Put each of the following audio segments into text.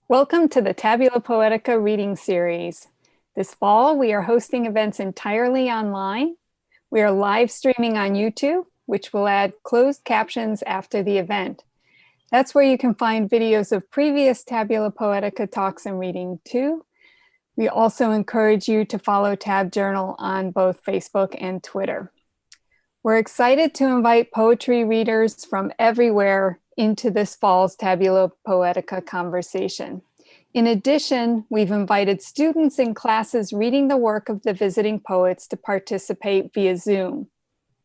Welcome to the Tabula Poetica reading series. This fall, we are hosting events entirely online. We are live streaming on YouTube, which will add closed captions after the event. That's where you can find videos of previous Tabula Poetica talks and reading too. We also encourage you to follow Tab Journal on both Facebook and Twitter. We're excited to invite poetry readers from everywhere into this fall's Tabula Poetica conversation. In addition, we've invited students in classes reading the work of the visiting poets to participate via Zoom.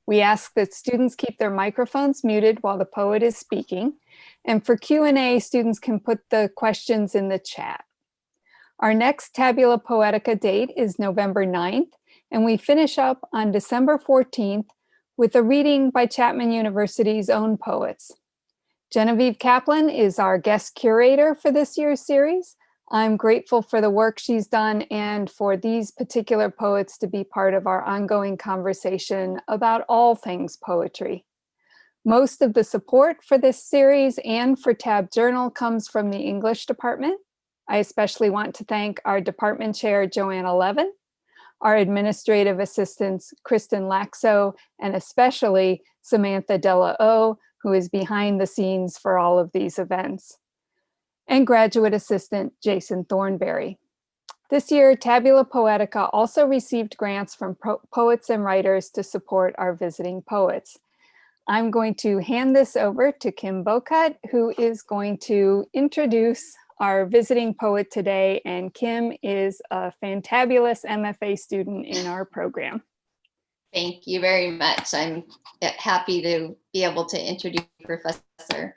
We ask that students keep their microphones muted while the poet is speaking, and for Q&A, students can put the questions in the chat. Our next Tabula Poetica date is November 9th, and we finish up on December 14th with a reading by Chapman University's own poets. Genevieve Kaplan is our guest curator for this year's series. I'm grateful for the work she's done and for these particular poets to be part of our ongoing conversation about all things poetry. Most of the support for this series and for Tab Journal comes from the English department. I especially want to thank our department chair, Joanna Levin, our administrative assistants, Kristen Laxo, and especially Samantha Della O, who is behind the scenes for all of these events, and graduate assistant Jason Thornberry. This year, Tabula Poetica also received grants from poets and writers to support our visiting poets. I'm going to hand this over to Kim Bocut, who is going to introduce our visiting poet today, and Kim is a fantabulous MFA student in our program. Thank you very much. I'm happy to be able to introduce the professor.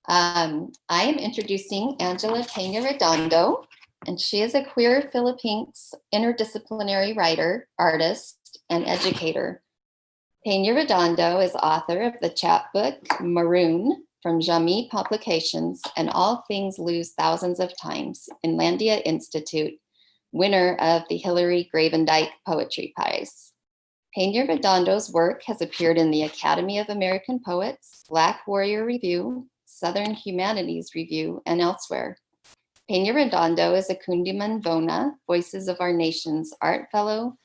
I am introducing Angela Peñaredondo, and she is a queer Philippine interdisciplinary writer, artist, and educator. Peñaredondo is author of the chapbook Maroon from Jami Publications and All Things Lose Thousands of Times in Landia Institute, winner of the Hilary Gravendike Poetry Prize. Peñaredondo's work has appeared in the Academy of American Poets, Black Warrior Review, Southern Humanities Review, and elsewhere. Peñaredondo is a Kundiman Bona, Voices of Our Nations Art Fellow,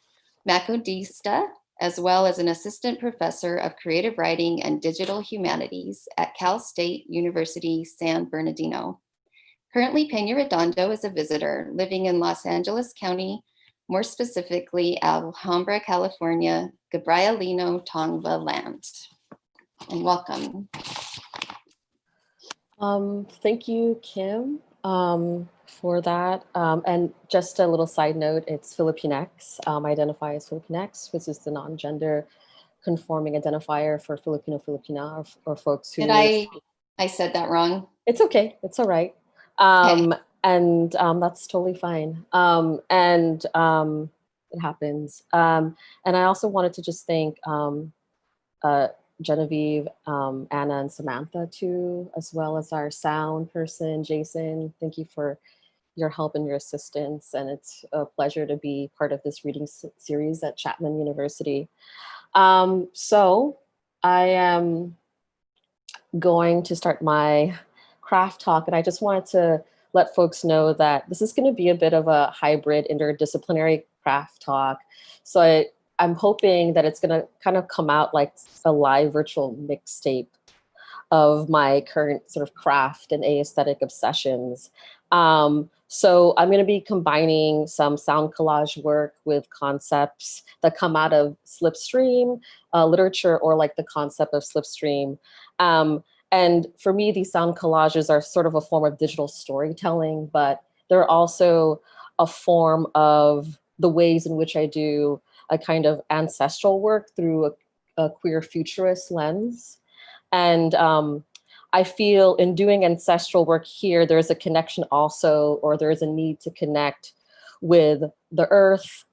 Macodista, as well as an assistant professor of creative writing and digital humanities at Cal State University, San Bernardino. Currently, Peñaredondo is a visitor living in Los Angeles County, more specifically Alhambra, California, Gabrielino Tongva land. And welcome. Thank you, Kim, for that. And just a little side note, it's Filipinx. I identify as Filipinx, which is the non-gender conforming identifier for Filipino-Filipina, or folks who— Did I said that wrong? It's okay, it's all right. Okay. And that's totally fine. It happens. And I also wanted to just thank Genevieve, Anna, and Samantha too, as well as our sound person, Jason. Thank you for your help and your assistance. And it's a pleasure to be part of this reading series at Chapman University. So I am going to start my craft talk, and I just wanted to let folks know that this is going to be a bit of a hybrid interdisciplinary craft talk. So I'm hoping that it's going to kind of come out like a live virtual mixtape of my current sort of craft and aesthetic obsessions. So I'm going to be combining some sound collage work with concepts that come out of slipstream literature, or like the concept of slipstream. And for me, these sound collages are sort of a form of digital storytelling, but they're also a form of the ways in which I do a kind of ancestral work through a queer futurist lens. And I feel in doing ancestral work here, there's a connection also, or there's a need to connect with the earth.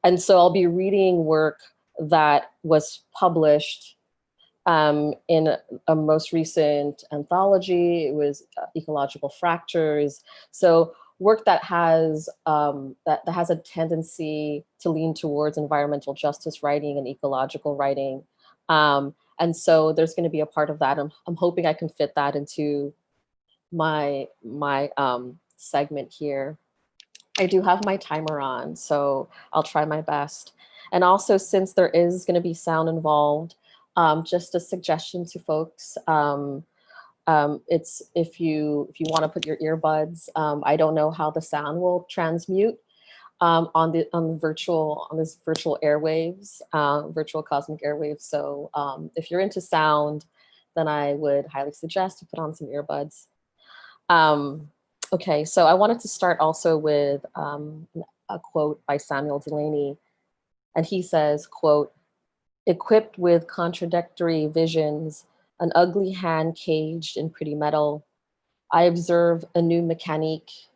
And so I'll be reading work that was published in a most recent anthology. It was Ecological Fractures. So work that has that has a tendency to lean towards environmental justice writing and ecological writing. And so there's going to be a part of that. I'm hoping I can fit that into my segment here. I do have my timer on, so I'll try my best. And also, since there is going to be sound involved, just a suggestion to folks. It's if you want to put your earbuds. I don't know how the sound will transmute on this virtual airwaves, virtual cosmic airwaves. So if you're into sound, then I would highly suggest you put on some earbuds. Okay, so I wanted to start also with a quote by Samuel Delaney, and he says, quote, "Equipped with contradictory visions, an ugly hand caged in pretty metal, I observe a new mechanique.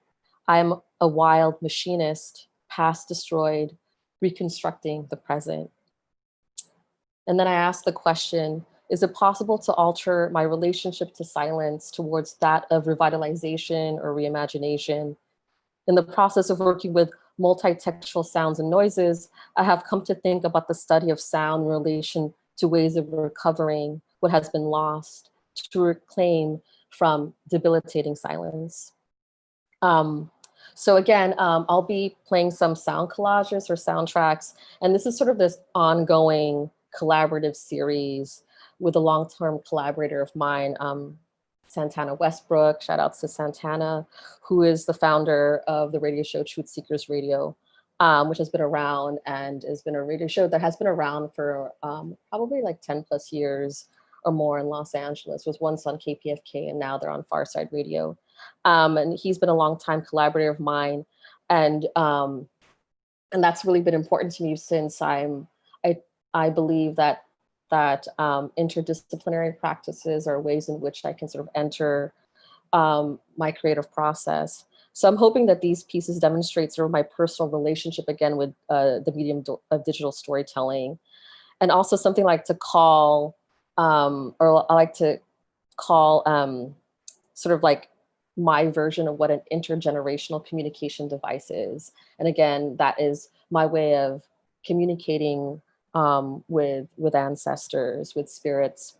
I am a wild machinist, past destroyed, reconstructing the present." And then I asked the question, is it possible to alter my relationship to silence towards that of revitalization or reimagination? In the process of working with multi-textual sounds and noises, I have come to think about the study of sound in relation to ways of recovering what has been lost, to reclaim from debilitating silence. So again, I'll be playing some sound collages or soundtracks, and this is sort of this ongoing collaborative series with a long-term collaborator of mine, Santana Westbrook. Shout outs to Santana, who is the founder of the radio show Truth Seekers Radio, which has been around and has been a radio show that has been around for probably like 10 plus years or more in Los Angeles. Was once on KPFK and now they're on Farside Radio. And he's been a long-time collaborator of mine. And that's really been important to me since I believe that interdisciplinary practices are ways in which I can sort of enter my creative process. So I'm hoping that these pieces demonstrate sort of my personal relationship again with the medium of digital storytelling, and also something like to call, or I like to call sort of like my version of what an intergenerational communication device is. And again, that is my way of communicating with ancestors, with spirits.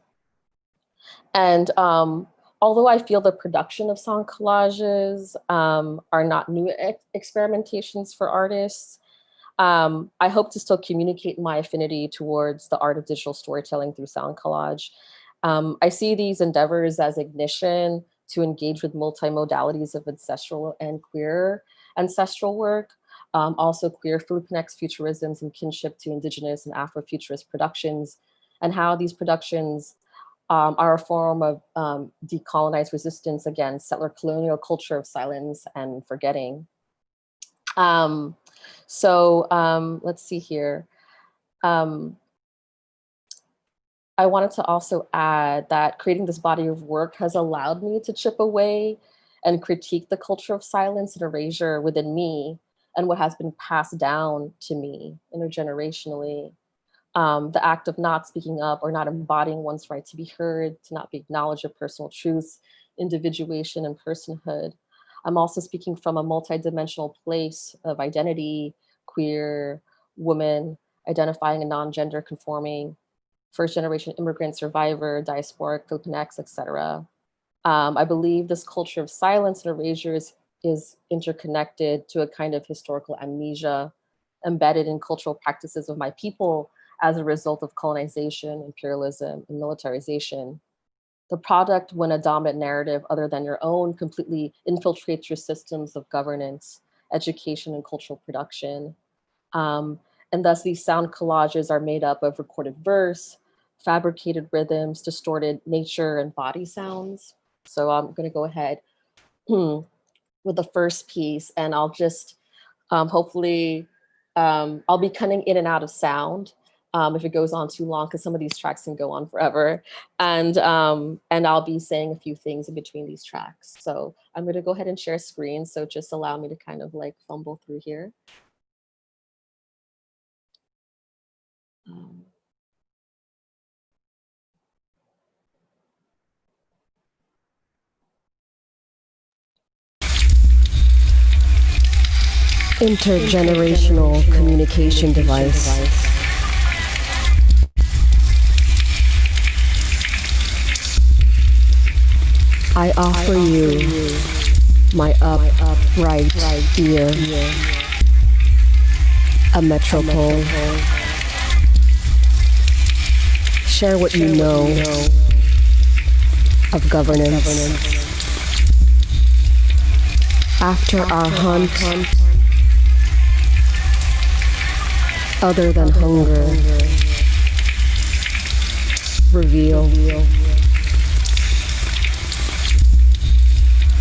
And although I feel the production of song collages are not new experimentations for artists, I hope to still communicate my affinity towards the art of digital storytelling through sound collage. I see these endeavors as ignition to engage with multimodalities of ancestral and queer ancestral work. Also queer food connects futurisms and kinship to indigenous and Afrofuturist productions, and how these productions are a form of decolonized resistance against settler colonial culture of silence and forgetting. Let's see here. I wanted to also add that creating this body of work has allowed me to chip away and critique the culture of silence and erasure within me and what has been passed down to me intergenerationally. The act of not speaking up or not embodying one's right to be heard, to not be acknowledged of personal truths, individuation, and personhood. I'm also speaking from a multidimensional place of identity, queer, woman, identifying a non-gender conforming, first generation immigrant, survivor, diasporic, Filipinx, etc. I believe this culture of silence and erasure is interconnected to a kind of historical amnesia embedded in cultural practices of my people as a result of colonization, imperialism, and militarization. The product, when a dominant narrative other than your own completely infiltrates your systems of governance, education, and cultural production. And thus these sound collages are made up of recorded verse, fabricated rhythms, distorted nature and body sounds. So I'm gonna go ahead with the first piece, and I'll just hopefully, I'll be cutting in and out of sound if it goes on too long, because some of these tracks can go on forever. And I'll be saying a few things in between these tracks. So I'm gonna go ahead and share screen. So just allow me to kind of like fumble through here. Intergenerational communication device. I offer you my upright ear, a metropole. Share what you know of governance. After our hunt, other than hunger, reveal.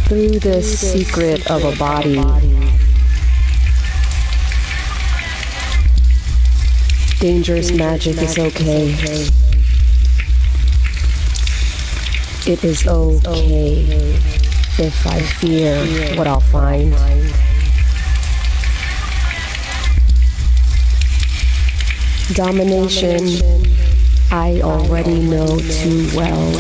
Through this secret of a body, dangerous magic is okay. It is okay if I fear what I'll find. Domination, I already know too well.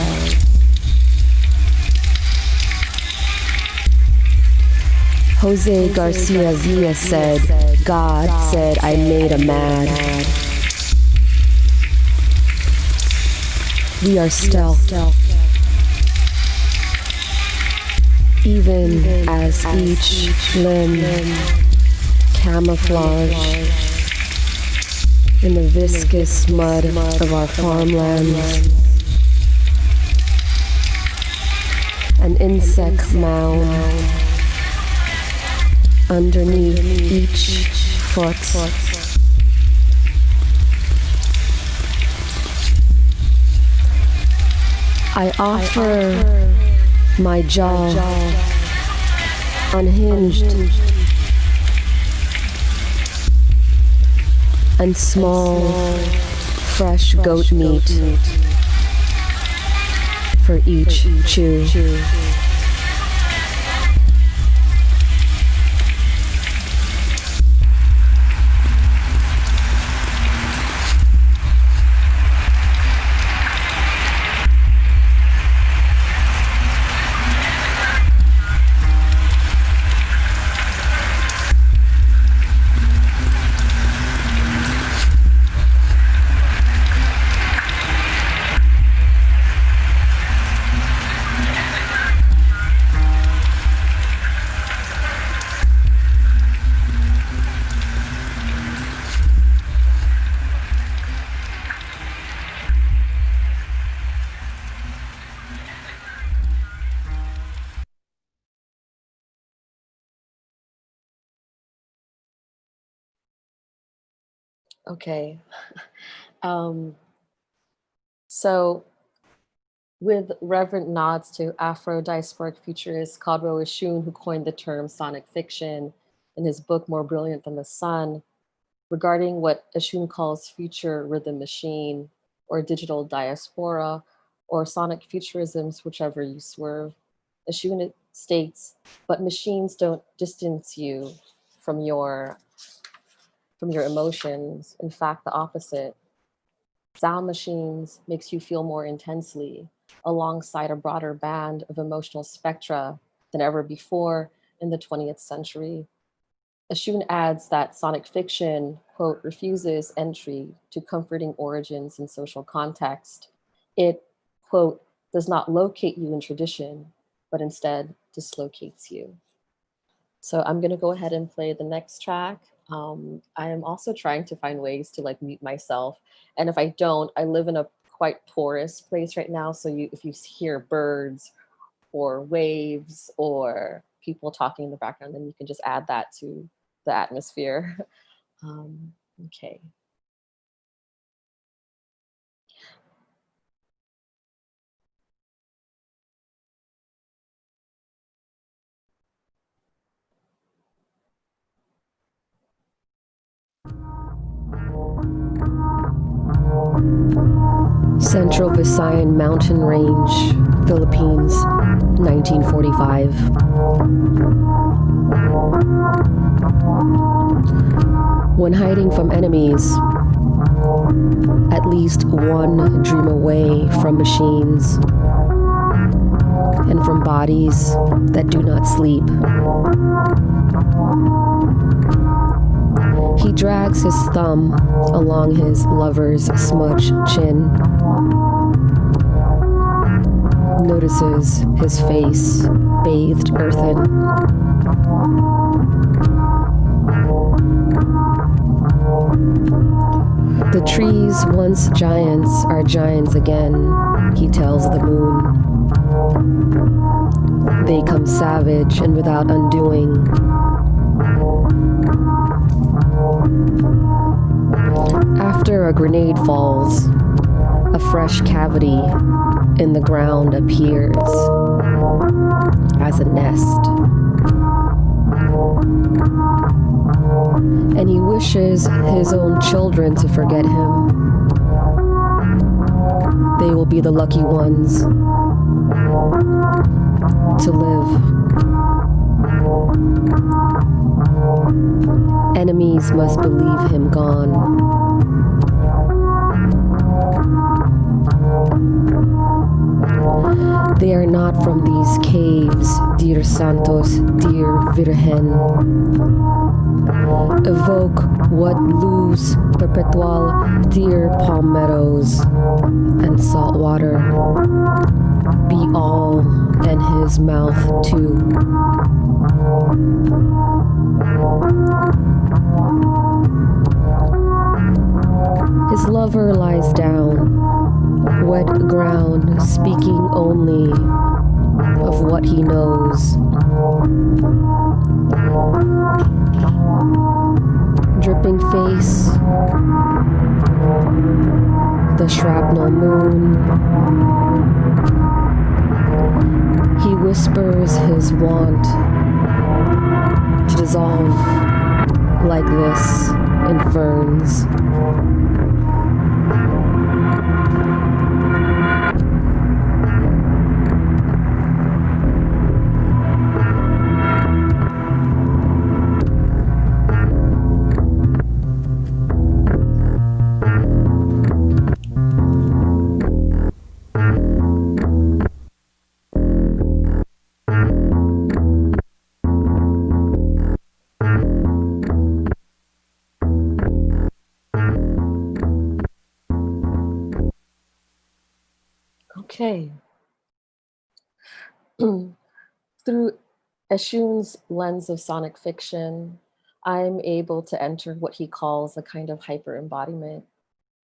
Jose Garcia Villa said, God said I made a mad. We are stealth. Even as each limb camouflage in the viscous mud of our farmlands. An insect mound underneath each foot. I offer my jaw unhinged and small, fresh goat meat for each chew. Okay. So with reverent nods to Afro-diasporic futurist Caldwell Eshoon, who coined the term sonic fiction in his book More Brilliant Than the Sun, regarding what Eshoon calls future rhythm machine or digital diaspora or sonic futurisms, whichever you swerve. Eshoon states, but machines don't distance you from your emotions. In fact, the opposite. Sound machines makes you feel more intensely alongside a broader band of emotional spectra than ever before in the 20th century. Eshoon adds that sonic fiction, quote, refuses entry to comforting origins in social context. It, quote, does not locate you in tradition, but instead dislocates you. So I'm gonna go ahead and play the next track. I am also trying to find ways to like mute myself. And if I don't, I live in a quite tourist place right now. So if you hear birds or waves or people talking in the background, then you can just add that to the atmosphere. Okay. Central Visayan Mountain Range, Philippines, 1945. When hiding from enemies, at least one dream away from machines and from bodies that do not sleep. He drags his thumb along his lover's smudged chin, notices his face bathed earthen. The trees, once giants, are giants again, he tells the moon. They come savage and without undoing. After a grenade falls, a fresh cavity in the ground appears as a nest. And he wishes his own children to forget him. They will be the lucky ones to live. Enemies must believe him gone. They are not from these caves, dear Santos, dear Virgen. Evoke what luz perpetual, dear palm meadows and salt water. Be all and his mouth too. His lover lies down, wet ground, speaking only of what he knows. Dripping face, the shrapnel moon. He whispers his want to dissolve like this in ferns. Okay. Through Eshun's lens of sonic fiction, I'm able to enter what he calls a kind of hyper-embodiment.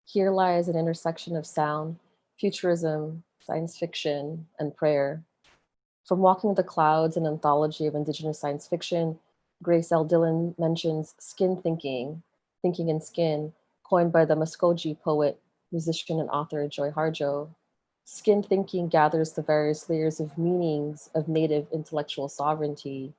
Here lies an intersection of sound, futurism, science fiction, and prayer. From Walking the Clouds, an anthology of indigenous science fiction, Grace L. Dillon mentions skin thinking, thinking in skin, coined by the Muskogee poet, musician, and author Joy Harjo. Skin thinking gathers the various layers of meanings of native intellectual sovereignty.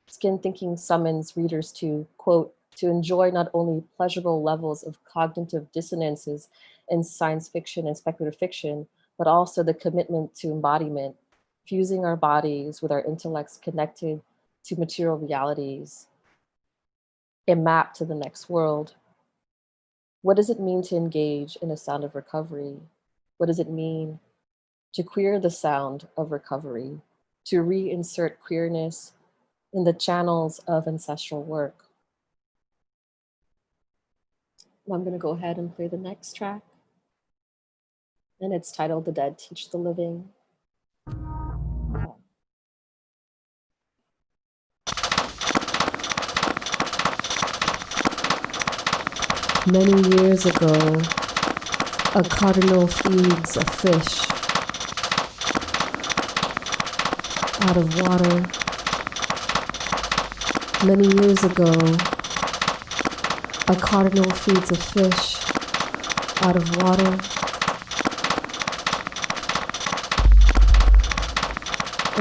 Skin thinking summons readers to, quote, to enjoy not only pleasurable levels of cognitive dissonances in science fiction and speculative fiction, but also the commitment to embodiment, fusing our bodies with our intellects connected to material realities, a map to the next world. What does it mean to engage in a sound of recovery? What does it mean to queer the sound of recovery, to reinsert queerness in the channels of ancestral work? I'm going to go ahead and play the next track. And it's titled The Dead Teach the Living. Many years ago, a cardinal feeds a fish out of water. Many years ago, a cardinal feeds a fish out of water.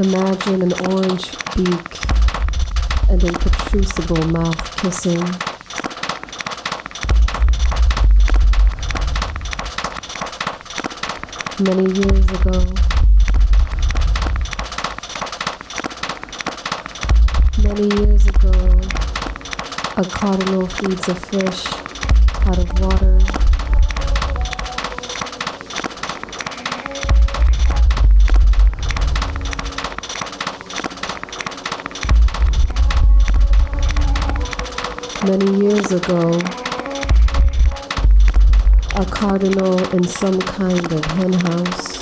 Imagine an orange beak and a protrusible mouth kissing. Many years ago, a cardinal feeds a fish out of water. Many years ago, a cardinal in some kind of hen house.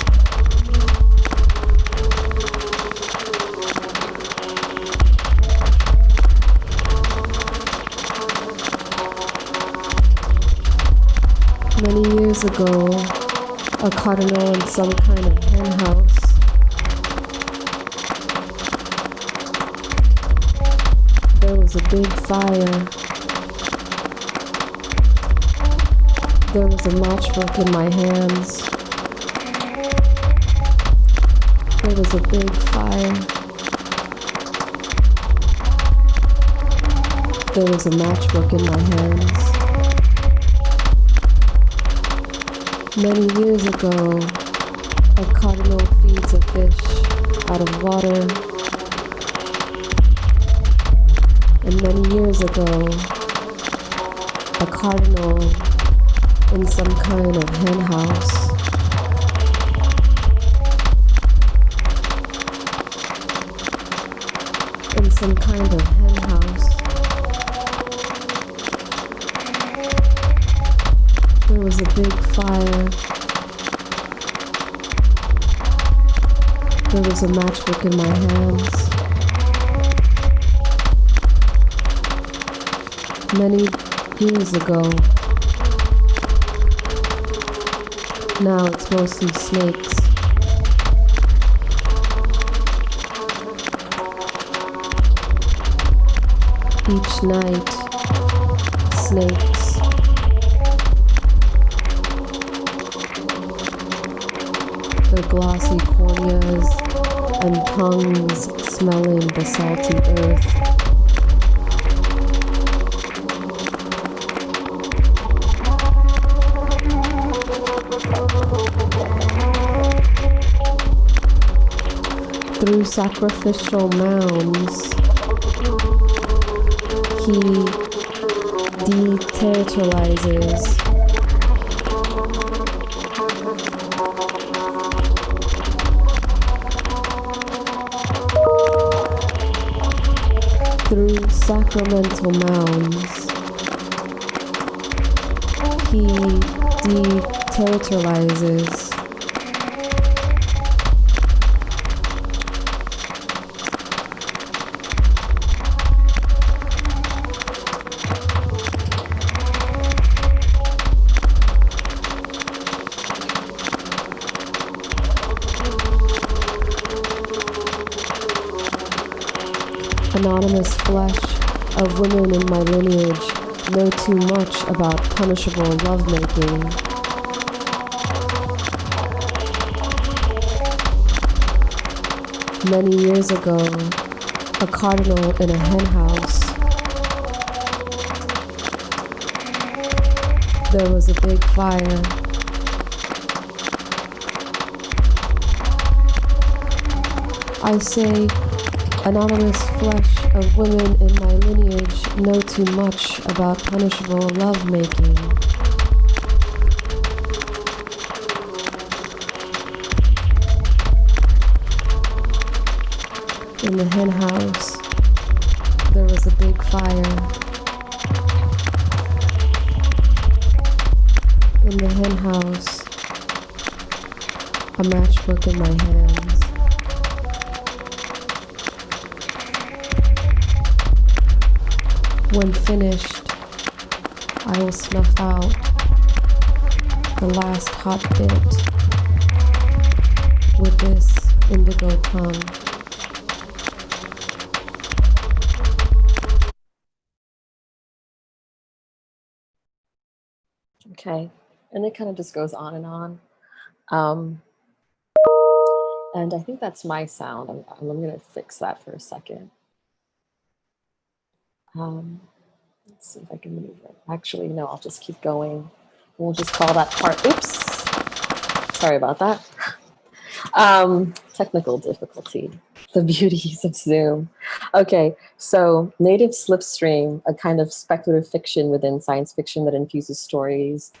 cardinal in some kind of hen house. There was a big fire. There was a matchbook in my hands. There was a big fire. There was a matchbook in my hands. Many years ago, a cardinal feeds a fish out of water. And many years ago, a cardinal in some kind of hen house. In some kind of hen house. There was a big fire. There was a matchbook in my hands. Many years ago. Now it's mostly snakes. Each night, snakes. Their glossy corneas and tongues smelling the salty earth. Through sacrificial mounds, he deterritorializes. Through sacramental mounds, he deterritorializes. Anonymous flesh of women in my lineage know too much about punishable lovemaking. Many years ago, a cardinal in a hen house. There was a big fire. I say, anonymous flesh of women in my lineage know too much about punishable lovemaking. In the hen house, there was a big fire. In the hen house, a matchbook in my hands. When finished, I will snuff out the last hot bit with this indigo tongue. Okay, and it kind of just goes on and on. And I think that's my sound. I'm going to fix that for a second. Let's see if I can move it. Actually, no, I'll just keep going. We'll just call that part, oops, sorry about that. Technical difficulty, the beauties of Zoom. Okay, so native slipstream, a kind of speculative fiction within science fiction that infuses stories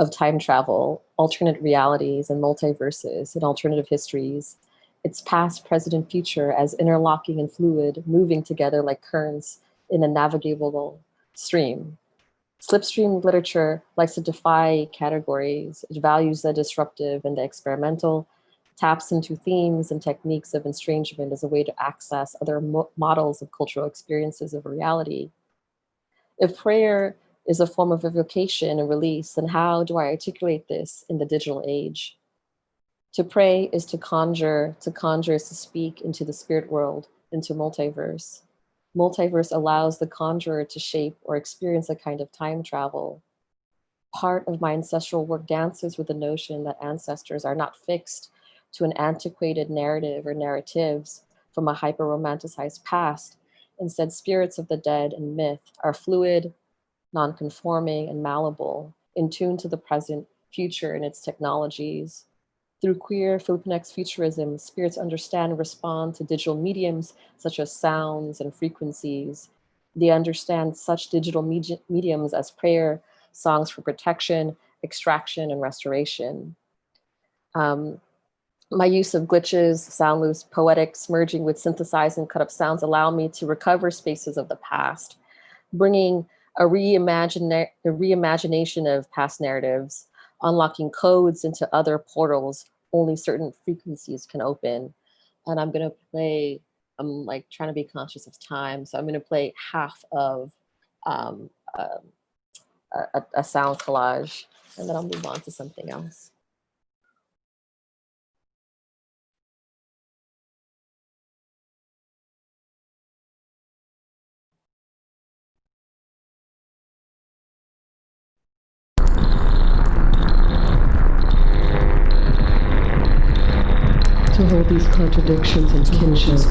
of time travel, alternate realities and multiverses and alternative histories. It's past, present, and future as interlocking and fluid, moving together like currents in a navigable stream. Slipstream literature likes to defy categories. It values the disruptive and the experimental, taps into themes and techniques of estrangement as a way to access other models of cultural experiences of reality. If prayer is a form of evocation and release, then how do I articulate this in the digital age? To pray is to conjure is to speak into the spirit world, into multiverse. Multiverse allows the conjurer to shape or experience a kind of time travel. Part of my ancestral work dances with the notion that ancestors are not fixed to an antiquated narrative or narratives from a hyper-romanticized past. Instead, spirits of the dead and myth are fluid, non-conforming, and malleable, in tune to the present, future, and its technologies. Through queer Filipinx futurism, spirits understand and respond to digital mediums such as sounds and frequencies. They understand such digital mediums as prayer, songs for protection, extraction, and restoration. My use of glitches, sound loops, poetics, merging with synthesized and cut up sounds allow me to recover spaces of the past, bringing a reimagination of past narratives, unlocking codes into other portals only certain frequencies can open. And I'm gonna play, I'm like trying to be conscious of time. So I'm gonna play half of um, a sound collage, and then I'll move on to something else. To hold these contradictions and kinship. For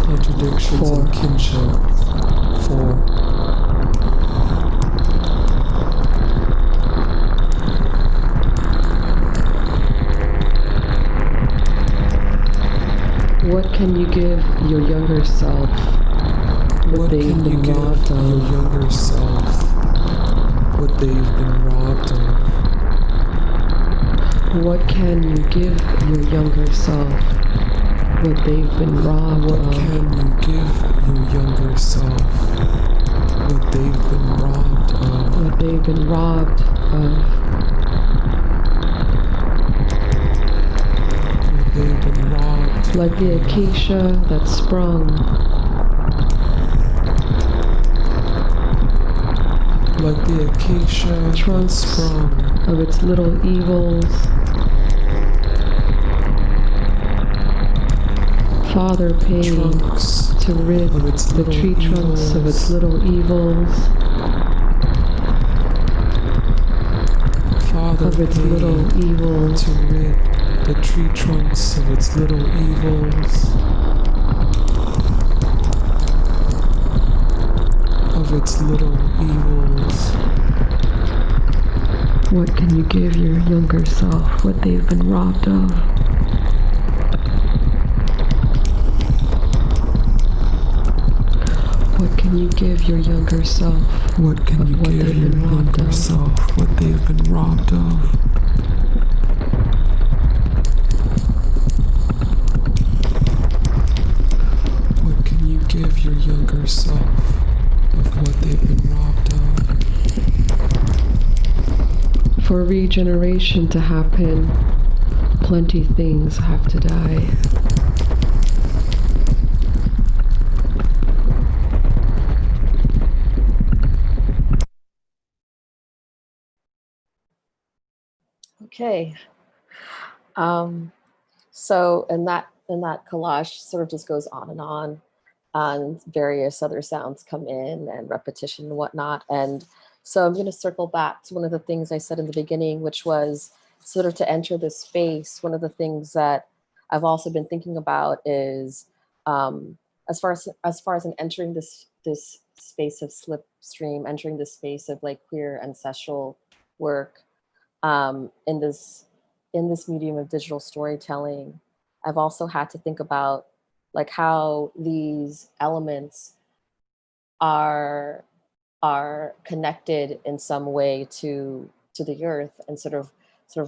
what can you give your younger self? What they've been robbed of. Your younger self, what they've been robbed of. What can you give your younger self? What they've been robbed of. What can you give your younger self? What they've been robbed of. What they've been robbed of. What they've been robbed. Like the acacia that sprung. Like the acacia trunks sprung of its little evils. Father paid to rid the tree trunks of its little evils. Father of its little evils. To rid the tree trunks of its little evils. Of its little evils. What can you give your younger self? What they've been robbed of? What can you give your younger self? What can you give your younger self? What they've been robbed of? What can you give your younger self of what they've been robbed of? For regeneration to happen, plenty things have to die. Okay. So in that collage sort of just goes on, and various other sounds come in and repetition and whatnot. And so I'm going to circle back to one of the things I said in the beginning, which was sort of to enter this space. One of the things that I've also been thinking about is as far as in entering this space of slipstream, entering this space of like queer ancestral work. In this medium of digital storytelling, I've also had to think about like how these elements are connected in some way to the earth, and sort of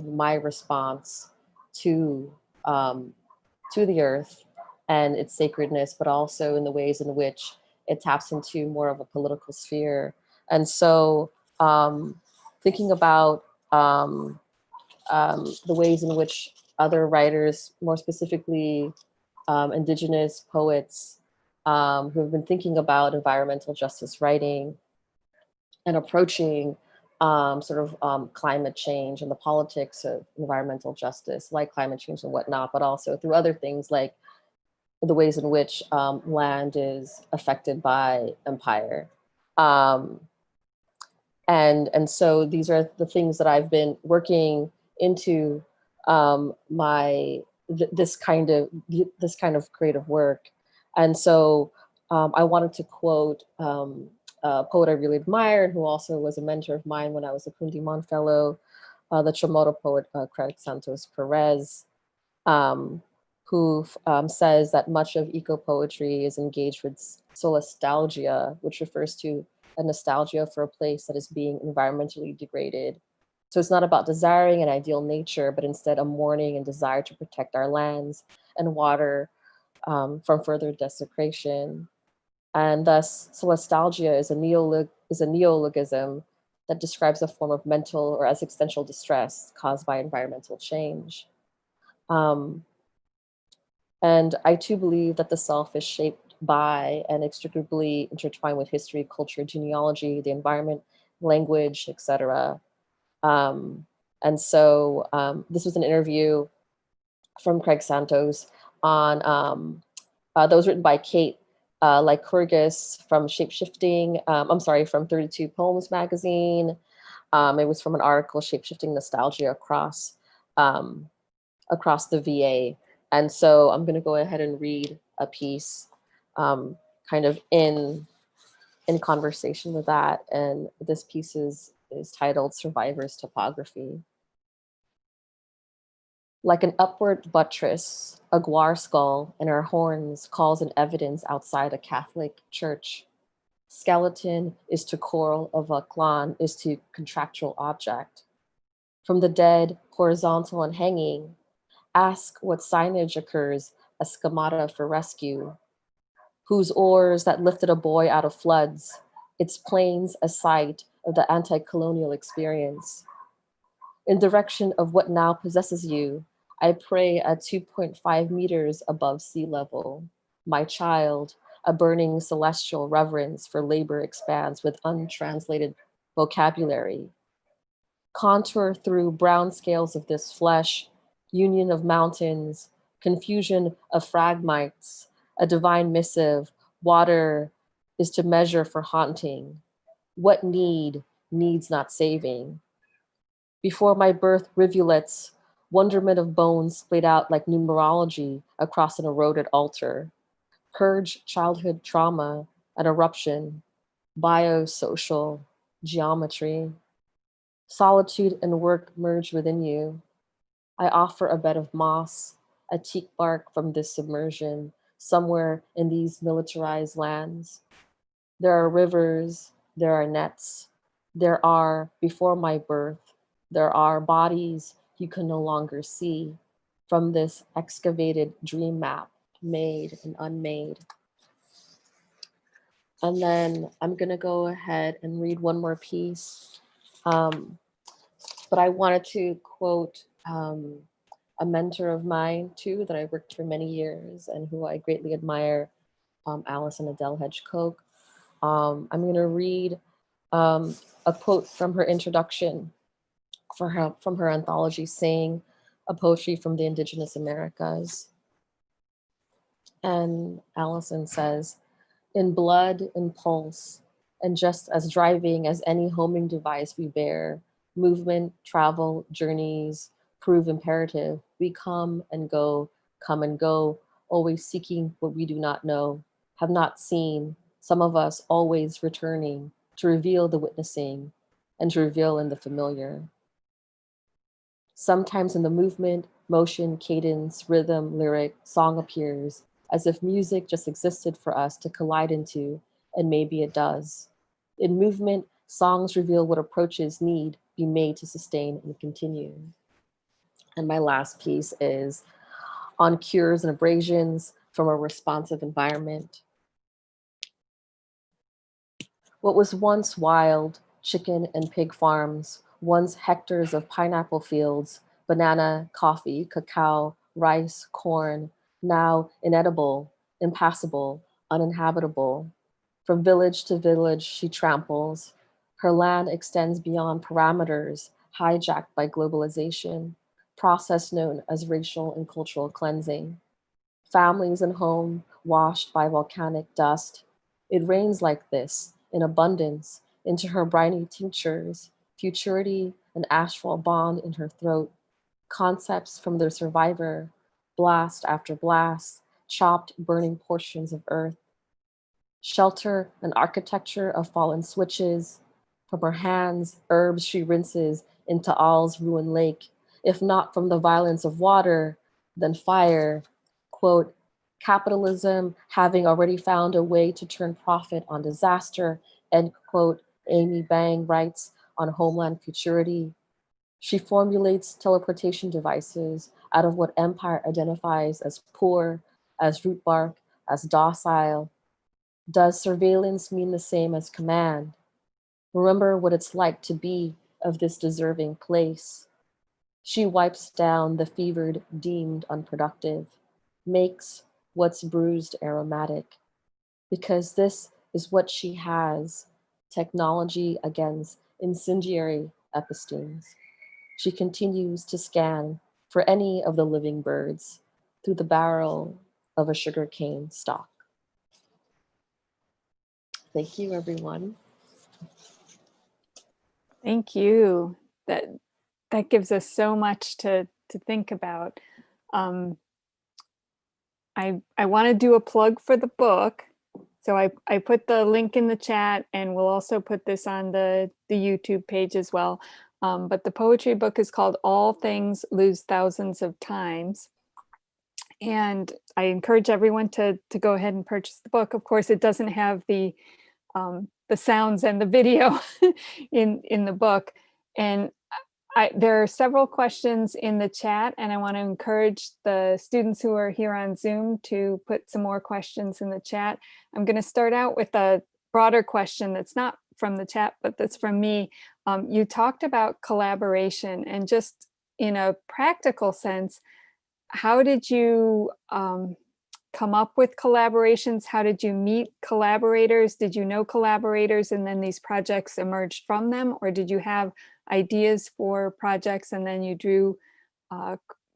my response to the earth and its sacredness, but also in the ways in which it taps into more of a political sphere. And so thinking about the ways in which other writers, more specifically Indigenous poets who have been thinking about environmental justice writing and approaching climate change and the politics of environmental justice, like climate change and whatnot, but also through other things like the ways in which land is affected by empire. Um, and so these are the things that I've been working into this kind of creative work. And so I wanted to quote a poet I really admire, and who also was a mentor of mine when I was a Kundimon Fellow, the Chamorro poet Craig Santos Perez, who says that much of eco-poetry is engaged with solastalgia, which refers to a nostalgia for a place that is being environmentally degraded. So it's not about desiring an ideal nature, but instead a mourning and desire to protect our lands and water from further desecration. And thus, solastalgia is a neologism that describes a form of mental or existential distress caused by environmental change. And I too believe that the self is shaped by and inextricably intertwined with history, culture, genealogy, the environment, language, etc. And so this was an interview from Craig Santos on that was written by Kate Lycurgus from Shapeshifting. From 32 Poems magazine. It was from an article, Shapeshifting Nostalgia across the VA. And so I'm going to go ahead and read a piece kind of in conversation with that. And this piece is titled Survivor's Topography. Like an upward buttress, a guar skull and her horns calls an evidence outside a Catholic church. Skeleton is to choral of a clan is to contractual object. From the dead, horizontal and hanging, ask what signage occurs as schemata for rescue. Whose oars that lifted a boy out of floods, its plains a site of the anti-colonial experience. In direction of what now possesses you, I pray at 2.5 meters above sea level. My child, a burning celestial reverence for labor expands with untranslated vocabulary. Contour through brown scales of this flesh, union of mountains, confusion of fragmites, a divine missive, water is to measure for haunting. What needs not saving. Before my birth, rivulets, wonderment of bones splayed out like numerology across an eroded altar. Purge childhood trauma, an eruption, biosocial geometry. Solitude and work merge within you. I offer a bed of moss, a teak bark from this submersion, somewhere in these militarized lands. There are rivers, there are nets, there are, before my birth, there are bodies you can no longer see from this excavated dream map, made and unmade. And then I'm gonna go ahead and read one more piece. But I wanted to quote a mentor of mine too, that I worked for many years and who I greatly admire, Alison Adele Hedge-Koch. I'm going to read a quote from her introduction from her anthology, Saying, a Poetry from the Indigenous Americas. And Alison says, in blood and pulse, and just as driving as any homing device we bear, movement, travel, journeys, prove imperative. We come and go, always seeking what we do not know, have not seen, some of us always returning to reveal the witnessing and to reveal in the familiar. Sometimes in the movement, motion, cadence, rhythm, lyric, song appears, as if music just existed for us to collide into, and maybe it does. In movement, songs reveal what approaches need be made to sustain and continue. And my last piece is on cures and abrasions from a responsive environment. What was once wild, chicken and pig farms, once hectares of pineapple fields, banana, coffee, cacao, rice, corn, now inedible, impassable, uninhabitable. From village to village she tramples, Her land extends beyond parameters hijacked by globalization, process known as racial and cultural cleansing. Families and home washed by volcanic dust. It rains like this, in abundance, into her briny tinctures, futurity and asphalt bond in her throat, concepts from the survivor, blast after blast, chopped, burning portions of earth, shelter and architecture of fallen switches. From her hands, herbs she rinses into all's ruined lake. If not from the violence of water, then fire. Quote, capitalism having already found a way to turn profit on disaster, end quote, Amy Bang writes on Homeland Futurity. She formulates teleportation devices out of what empire identifies as poor, as root bark, as docile. Does surveillance mean the same as command? Remember what it's like to be of this deserving place. She wipes down the fevered, deemed unproductive, makes what's bruised aromatic, because this is what she has, technology against incendiary epistemes. She continues to scan for any of the living birds through the barrel of a sugarcane stalk. Thank you, everyone. Thank you. That gives us so much to think about. I want to do a plug for the book. So I put the link in the chat, and we'll also put this on the YouTube page as well. But the poetry book is called All Things Lose Thousands of Times. And I encourage everyone to go ahead and purchase the book. Of course, it doesn't have the sounds and the video in the book. And there are several questions in the chat, and I want to encourage the students who are here on Zoom to put some more questions in the chat. I'm going to start out with a broader question that's not from the chat, but that's from me. You talked about collaboration, and just in a practical sense, how did you come up with collaborations? How did you meet collaborators? Did you know collaborators and then these projects emerged from them? Or did you have ideas for projects and then you drew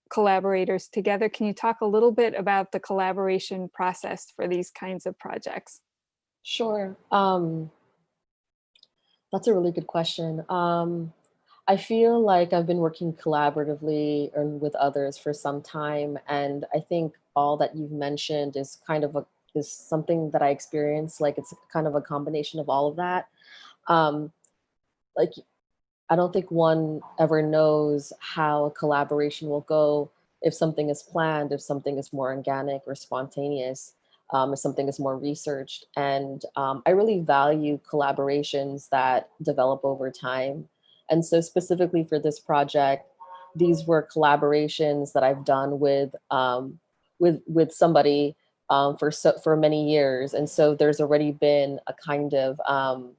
collaborators together? Can you talk a little bit about the collaboration process for these kinds of projects? Sure. That's a really good question. I feel like I've been working collaboratively and with others for some time, and I think all that you've mentioned is is something that I experience. Like it's kind of a combination of all of that. Um, like I don't think one ever knows how a collaboration will go if something is planned, if something is more organic or spontaneous, if something is more researched. And I really value collaborations that develop over time. And so specifically for this project, these were collaborations that I've done with somebody for many years. And so there's already been a kind of um,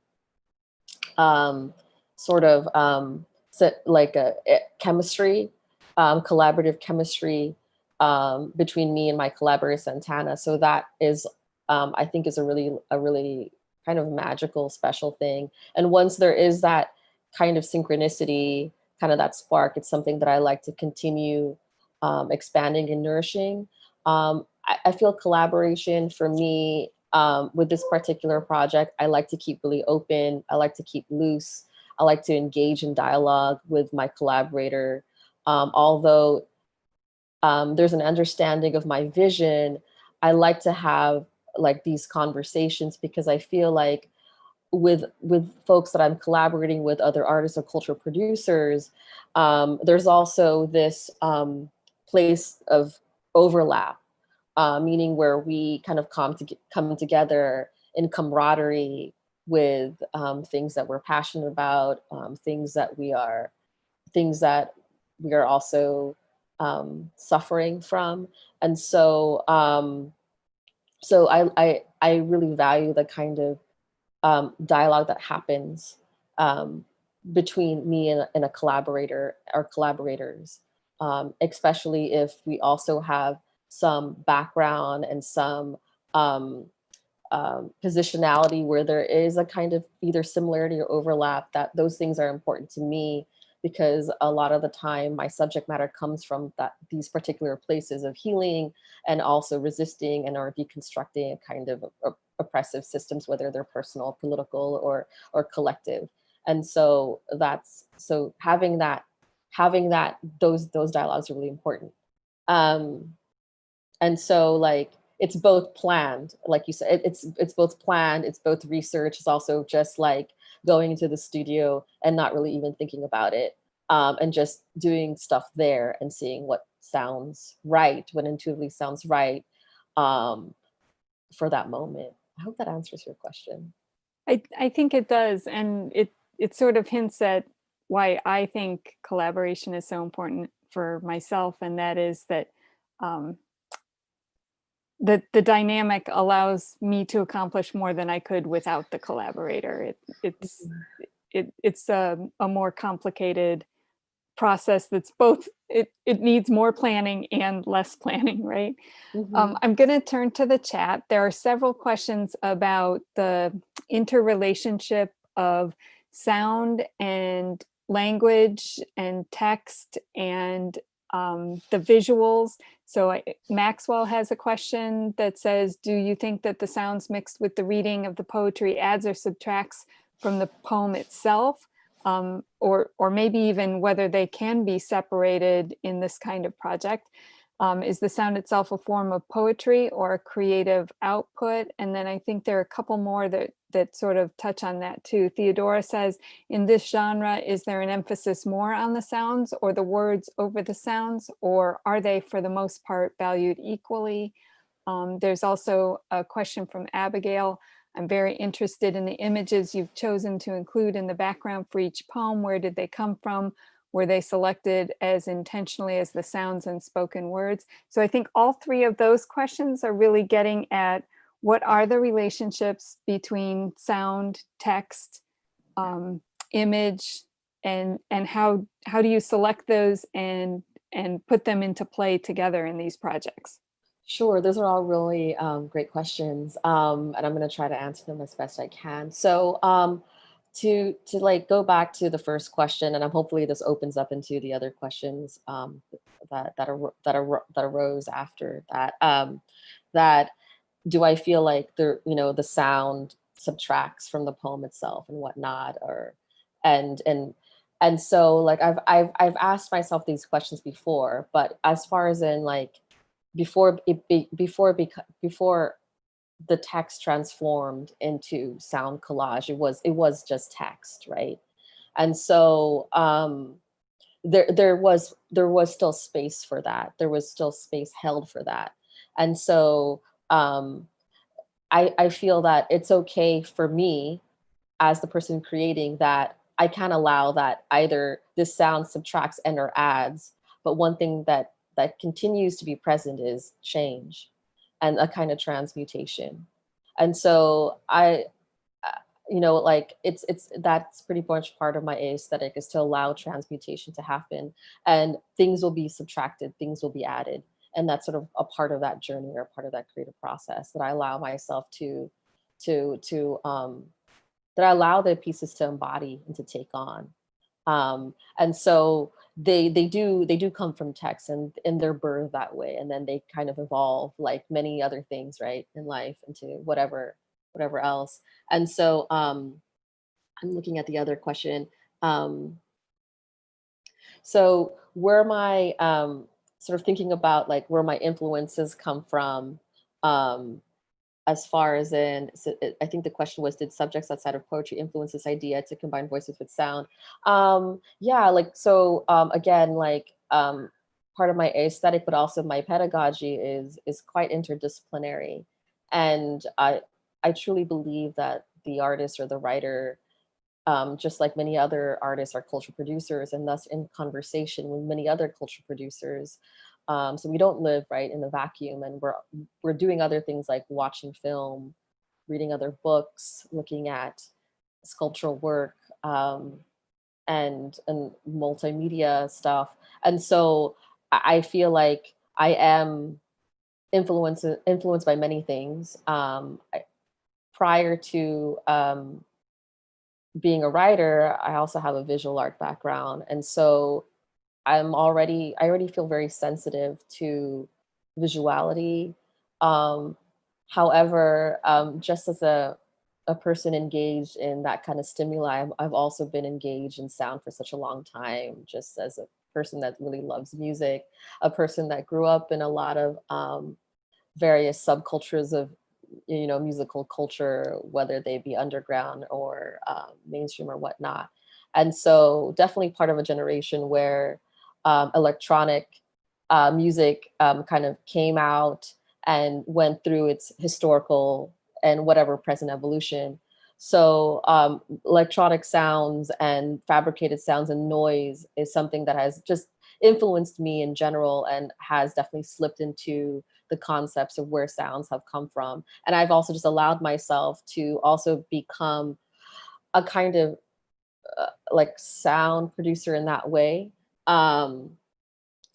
like a chemistry, collaborative chemistry between me and my collaborator Santana. So that is, I think, is a really kind of magical, special thing. And once there is that kind of synchronicity, kind of that spark, it's something that I like to continue expanding and nourishing. I feel collaboration for me with this particular project, I like to keep really open. I like to keep loose. I like to engage in dialogue with my collaborator. Although there's an understanding of my vision, I like to have like these conversations because I feel like with folks that I'm collaborating with, other artists or cultural producers, there's also this place of overlap, meaning where we kind of come together in camaraderie with things that we're passionate about, things that we are also suffering from, and so I really value the kind of dialogue that happens between me and a collaborator or collaborators, especially if we also have some background and some positionality where there is a kind of either similarity or overlap, that those things are important to me, because a lot of the time my subject matter comes from these particular places of healing and also resisting and or deconstructing a kind of oppressive systems, whether they're personal, political, or collective. And so having those dialogues are really important. And so like it's both planned, like you said, it's both planned, it's both research, it's also just like going into the studio and not really even thinking about it, and just doing stuff there and seeing what sounds right, what intuitively sounds right, for that moment. I hope that answers your question. I think it does, and it sort of hints at why I think collaboration is so important for myself, and that is that um, the dynamic allows me to accomplish more than I could without the collaborator. It's a more complicated process that's both, it needs more planning and less planning, right? Mhm. I'm going to turn to the chat. There are several questions about the interrelationship of sound and language and text and the visuals. So Maxwell has a question that says, do you think that the sounds mixed with the reading of the poetry adds or subtracts from the poem itself? Or maybe even whether they can be separated in this kind of project. Is the sound itself a form of poetry or a creative output? And then I think there are a couple more that sort of touch on that too. Theodora says, in this genre, is there an emphasis more on the sounds or the words over the sounds, or are they for the most part valued equally? There's also a question from Abigail. I'm very interested in the images you've chosen to include in the background for each poem. Where did they come from? Were they selected as intentionally as the sounds and spoken words? So I think all three of those questions are really getting at what are the relationships between sound, text, image, and how do you select those and put them into play together in these projects? Sure, those are all really great questions, and I'm going to try to answer them as best I can. So, to like go back to the first question, and hopefully this opens up into the other questions that arose after that. That do I feel like the sound subtracts from the poem itself and whatnot, or and and and so like I've asked myself these questions before, but as far as in like before the text transformed into sound collage, it was just text, right? And so there was still space for that, there was still space held for that. And so um I feel that it's okay for me as the person creating that I can allow that either this sound subtracts and or adds, but one thing that continues to be present is change and a kind of transmutation. And so like it's that's pretty much part of my aesthetic, is to allow transmutation to happen, and things will be subtracted, things will be added, and that's sort of a part of that journey or a part of that creative process that I allow myself to that I allow the pieces to embody and to take on. And so they do come from text, and they're birthed that way, and then they kind of evolve like many other things, right, in life into whatever else. And so I'm looking at the other question. Um, so where my sort of thinking about like where my influences come from, um, as far as in, I think the question was, did subjects outside of poetry influence this idea to combine voices with sound? Yeah, like, so again, like part of my aesthetic, but also my pedagogy is quite interdisciplinary. And I truly believe that the artist or the writer, just like many other artists, are cultural producers, and thus in conversation with many other cultural producers. So we don't live right in a vacuum, and we're doing other things like watching film, reading other books, looking at sculptural work, and multimedia stuff. And so I feel like I am influenced by many things. prior to being a writer, I also have a visual art background. And so I already feel very sensitive to visuality. Um, However, just as a person engaged in that kind of stimuli, I've also been engaged in sound for such a long time, just as a person that really loves music, a person that grew up in a lot of various subcultures of, you know, musical culture, whether they be underground or mainstream or whatnot. And so definitely part of a generation where electronic music kind of came out and went through its historical and whatever present evolution. So electronic sounds and fabricated sounds and noise is something that has just influenced me in general and has definitely slipped into the concepts of where sounds have come from. And I've also just allowed myself to also become a kind of like sound producer in that way. Um,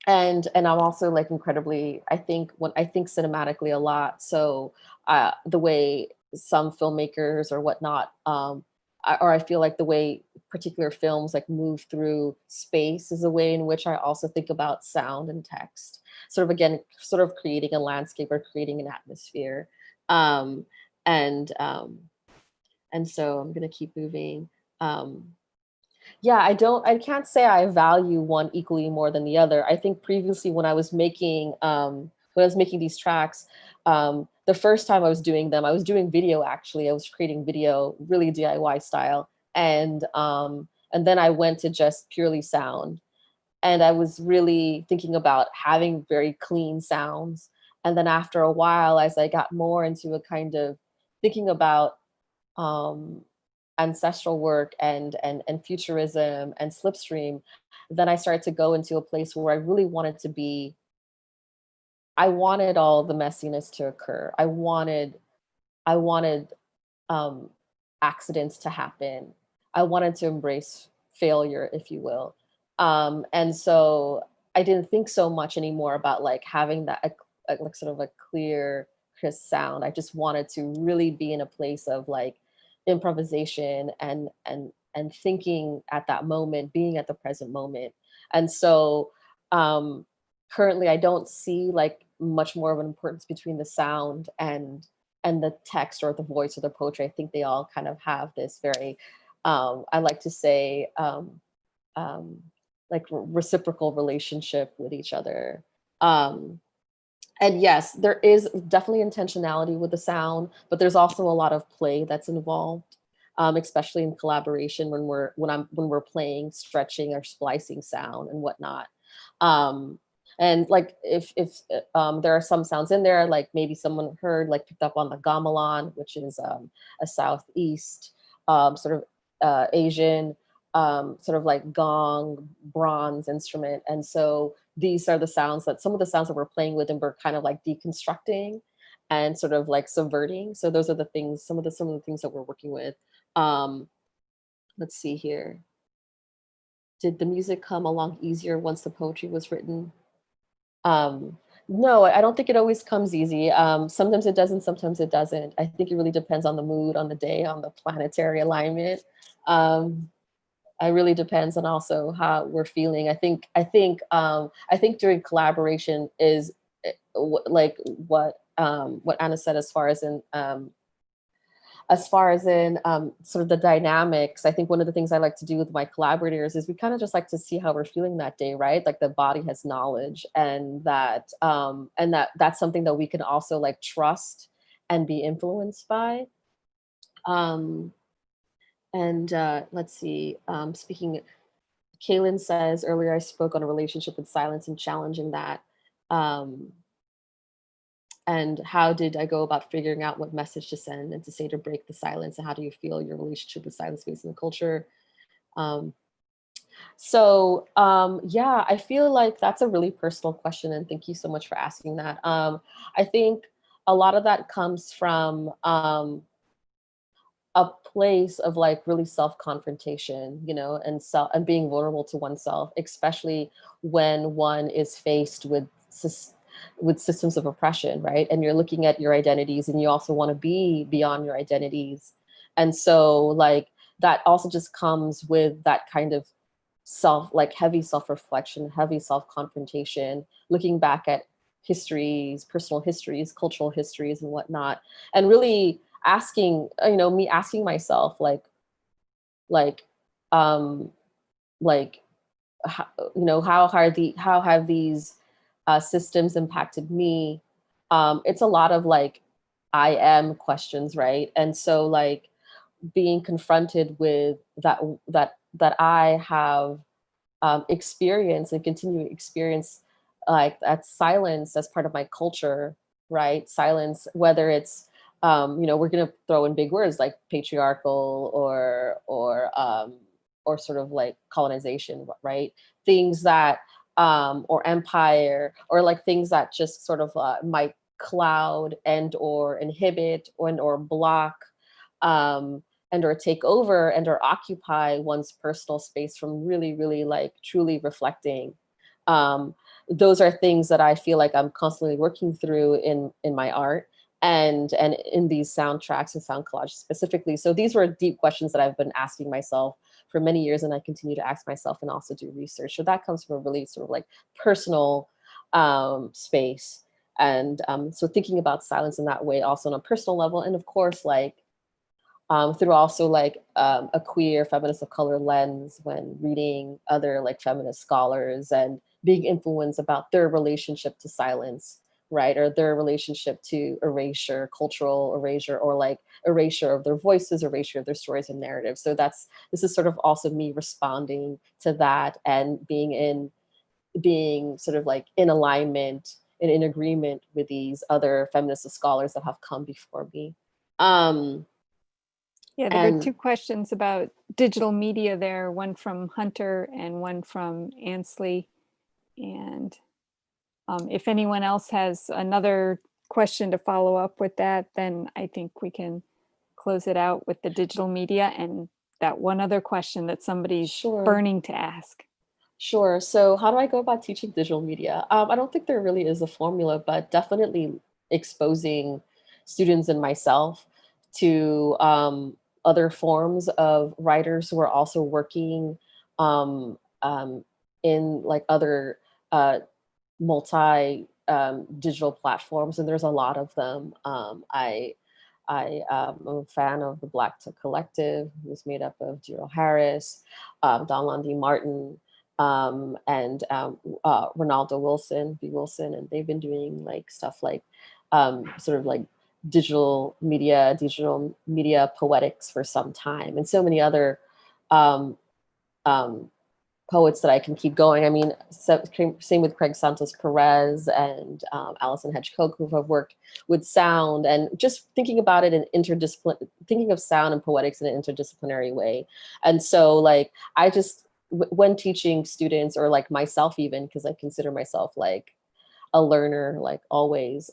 and I'm also like incredibly, I think cinematically a lot. So the way some filmmakers or whatnot, or I feel like the way particular films like move through space is a way in which I also think about sound and text. Sort of again, sort of creating a landscape or creating an atmosphere. Um, and um, and so I'm gonna keep moving. Um, yeah, I can't say I value one equally more than the other. I think previously when I was making these tracks, the first time I was doing them, I was doing video actually. I was creating video really DIY style. And then I went to just purely sound. And I was really thinking about having very clean sounds. And then after a while, as I got more into a kind of thinking about um, ancestral work and futurism and slipstream, then I started to go into a place where I really wanted to be. I wanted all the messiness to occur. I wanted um, accidents to happen. I wanted to embrace failure, if you will. And so I didn't think so much anymore about like having that like sort of a clear, crisp sound. I just wanted to really be in a place of like improvisation and thinking at that moment, being at the present moment. And so um, currently, I don't see like much more of an importance between the sound and the text or the voice or the poetry. I think they all kind of have this very, I like to say, um, like reciprocal relationship with each other. Um, and yes, there is definitely intentionality with the sound, but there's also a lot of play that's involved, especially in collaboration when we're playing, stretching or splicing sound and whatnot. Um, and like if there are some sounds in there, like maybe someone heard like picked up on the gamelan, which is a southeast sort of Asian sort of like gong bronze instrument, and so these are the sounds that some of the sounds that we're playing with and we're kind of like deconstructing and sort of like subverting. So those are the things, some of the things that we're working with. Um, let's see here. Did the music come along easier once the poetry was written? Um, no, I don't think it always comes easy. Sometimes it doesn't, sometimes it doesn't. I think it really depends on the mood, on the day, on the planetary alignment. Um, it really depends on also how we're feeling. I think during collaboration is like what Anna said as far as in sort of the dynamics. I think one of the things I like to do with my collaborators is we kind of just like to see how we're feeling that day, right? Like the body has knowledge, and that's something that we can also like trust and be influenced by. Um, and let's see. Speaking Kaylin says earlier, I spoke on a relationship with silence and challenging that. Um, and how did I go about figuring out what message to send and to say to break the silence? And how do you feel your relationship with silence, space, and culture? Um, yeah, I feel like that's a really personal question. And thank you so much for asking that. I think a lot of that comes from a place of like really self-confrontation, you know, and being vulnerable to oneself, especially when one is faced with with systems of oppression, right? And you're looking at your identities, and you also want to be beyond your identities. And so like that also just comes with that kind of like heavy self-reflection, heavy self-confrontation, looking back at histories, personal histories, cultural histories and whatnot, and really asking, me asking myself like, um, like, how, how have these systems impacted me? It's a lot of like, I am questions, right? And so like being confronted with that I have experience and continue to experience like that silence as part of my culture, right? Silence, whether it's we're going to throw in big words like patriarchal or sort of like colonization, right? Things that or empire, or like things that just sort of might cloud and or inhibit or block um, and or take over and or occupy one's personal space from really, really like truly reflecting. Um, those are things that I feel like I'm constantly working through in my art and in these soundtracks and sound collages specifically. So these were deep questions that I've been asking myself for many years, and I continue to ask myself and also do research. So that comes from a really sort of like personal space. And so thinking about silence in that way, also on a personal level, and of course, like through also like a queer feminist of color lens when reading other like feminist scholars and being influenced about their relationship to silence, right? Or their relationship to erasure, cultural erasure, or like erasure of their voices, erasure of their stories and narratives. So this is sort of also me responding to that and being sort of like in alignment and in agreement with these other feminist scholars that have come before me. Yeah, there were And two questions about digital media there, one from Hunter and one from Ansley. And if anyone else has another question to follow up with that, then I think we can close it out with the digital media and that one other question that somebody's Sure. burning to ask. Sure. So how do I go about teaching digital media? I don't think there really is a formula, but definitely exposing students and myself to other forms of writers who are also working in like other multi digital platforms, and there's a lot of them. I am a fan of the Black Tech Collective, who's made up of Jiro Harris, Don Lundy Martin, and Ronaldo Wilson, B. Wilson, and they've been doing like stuff like sort of like digital media poetics for some time, and so many other um, um, poets that I can keep going. I mean, so, same with Craig Santos Perez and Alison Hedge-Koch, who have worked with sound and just thinking about it in thinking of sound and poetics in an interdisciplinary way. And so like, I just, when teaching students or like myself even, because I consider myself like a learner, like always,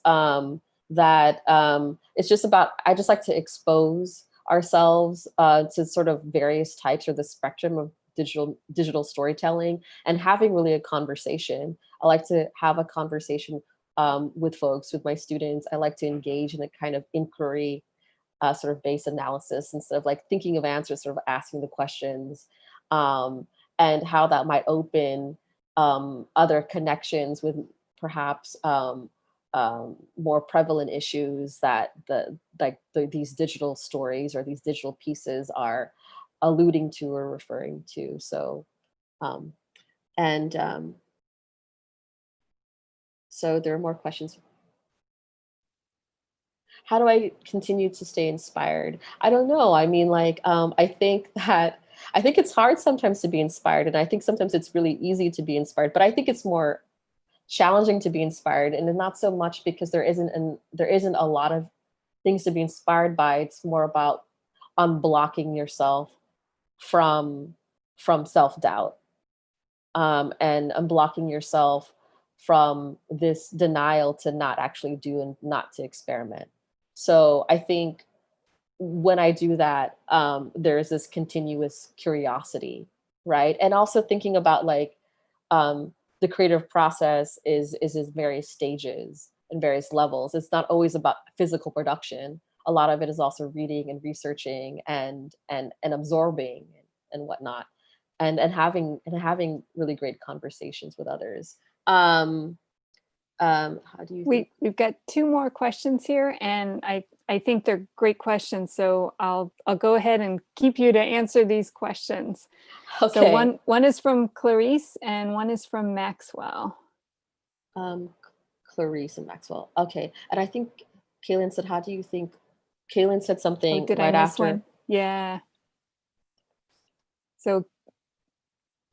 it's just about, I just like to expose ourselves to sort of various types or the spectrum of digital storytelling and having really a conversation. I like to have a conversation with folks, with my students. I like to engage in a kind of inquiry sort of based analysis instead of like thinking of answers, sort of asking the questions, and how that might open other connections with perhaps more prevalent issues that these digital stories or these digital pieces are alluding to or referring to. So, and so there are more questions. How do I continue to stay inspired? I don't know. I mean, like, I think it's hard sometimes to be inspired, and I think sometimes it's really easy to be inspired. But I think it's more challenging to be inspired, and not so much because there isn't a lot of things to be inspired by. It's more about unblocking yourself from self-doubt, and unblocking yourself from this denial to not actually do and not to experiment. So I think when I do that, there's this continuous curiosity, right? And also thinking about like the creative process is in various stages and various levels. It's not always about physical production. A lot of it is also reading and researching and absorbing and whatnot, and having really great conversations with others. How do you think? We've got two more questions here, and I think they're great questions. So I'll go ahead and keep you to answer these questions. Okay. So one is from Clarice and one is from Maxwell. Clarice and Maxwell. Okay. And I think Kaylin said, how do you think? Kaylin said something Did right I miss after. one? Yeah. So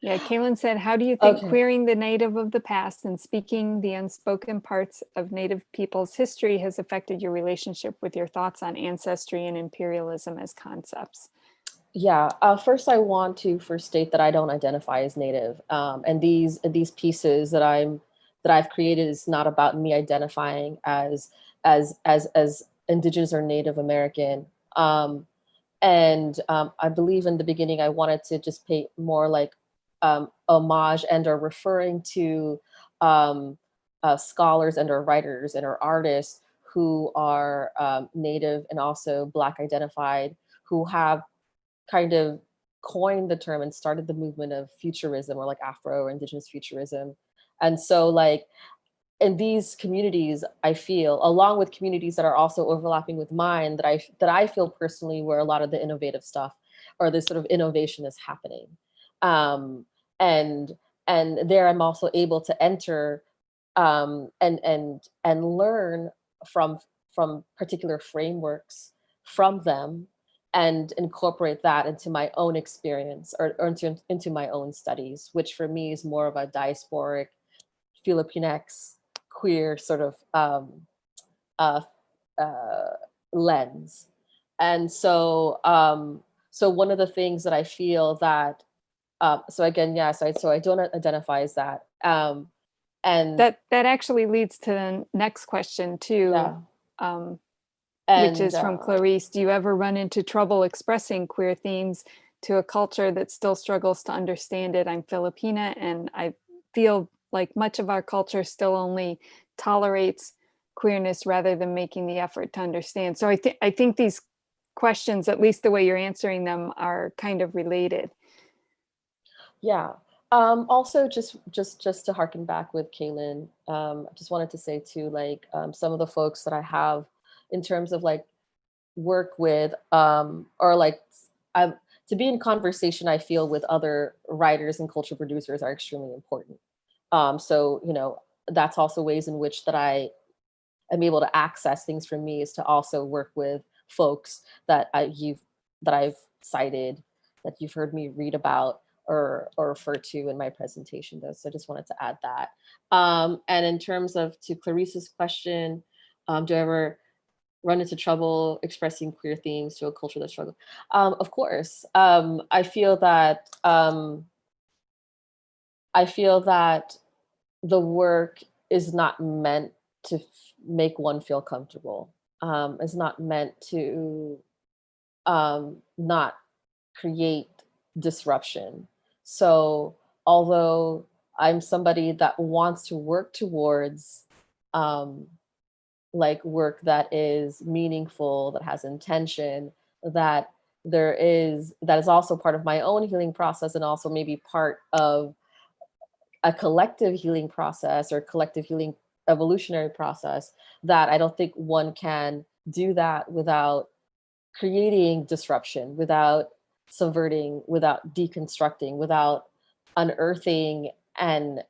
yeah, Kaylin said, how do you think Okay. queering the Native of the past and speaking the unspoken parts of Native people's history has affected your relationship with your thoughts on ancestry and imperialism as concepts? Yeah. First, I want to first state that I don't identify as Native, and these pieces that I've created is not about me identifying as Indigenous or Native American. I believe in the beginning I wanted to just pay more like homage and or referring to um, scholars and or writers and or artists who are Native and also Black identified, who have kind of coined the term and started the movement of futurism, or like Afro or Indigenous futurism. And so like in these communities, I feel, along with communities that are also overlapping with mine, that I feel personally where a lot of the innovative stuff or this sort of innovation is happening. Um, and and there I'm also able to enter and learn from particular frameworks from them and incorporate that into my own experience, or into my own studies, which for me is more of a diasporic Filipinx queer sort of uh, uh, lens. And so one of the things that I feel that so again, yes, so I don't identify as that. And That actually leads to the next question too, yeah, which and is from Clarice. Do you ever run into trouble expressing queer themes to a culture that still struggles to understand it? I'm Filipina, and I feel like much of our culture still only tolerates queerness rather than making the effort to understand. So I think these questions, at least the way you're answering them, are kind of related. yeah. Also, just to harken back with Kaylin, I just wanted to say too, like some of the folks that I have in terms of like work with, or like I to be in conversation, I feel, with other writers and culture producers are extremely important. So that's also ways in which that I am able to access things from me, is to also work with folks that I've cited, that you've heard me read about or refer to in my presentation. Though, so I just wanted to add that. And in terms of to Clarice's question, do I ever run into trouble expressing queer themes to a culture that struggles? Of course. I feel that the work is not meant to make one feel comfortable. It's not meant to not create disruption. So, although I'm somebody that wants to work towards um, like work that is meaningful, that has intention, that that is also part of my own healing process, and also maybe part of a collective healing process or collective healing evolutionary process, that I don't think one can do that without creating disruption, without subverting, without deconstructing, without unearthing and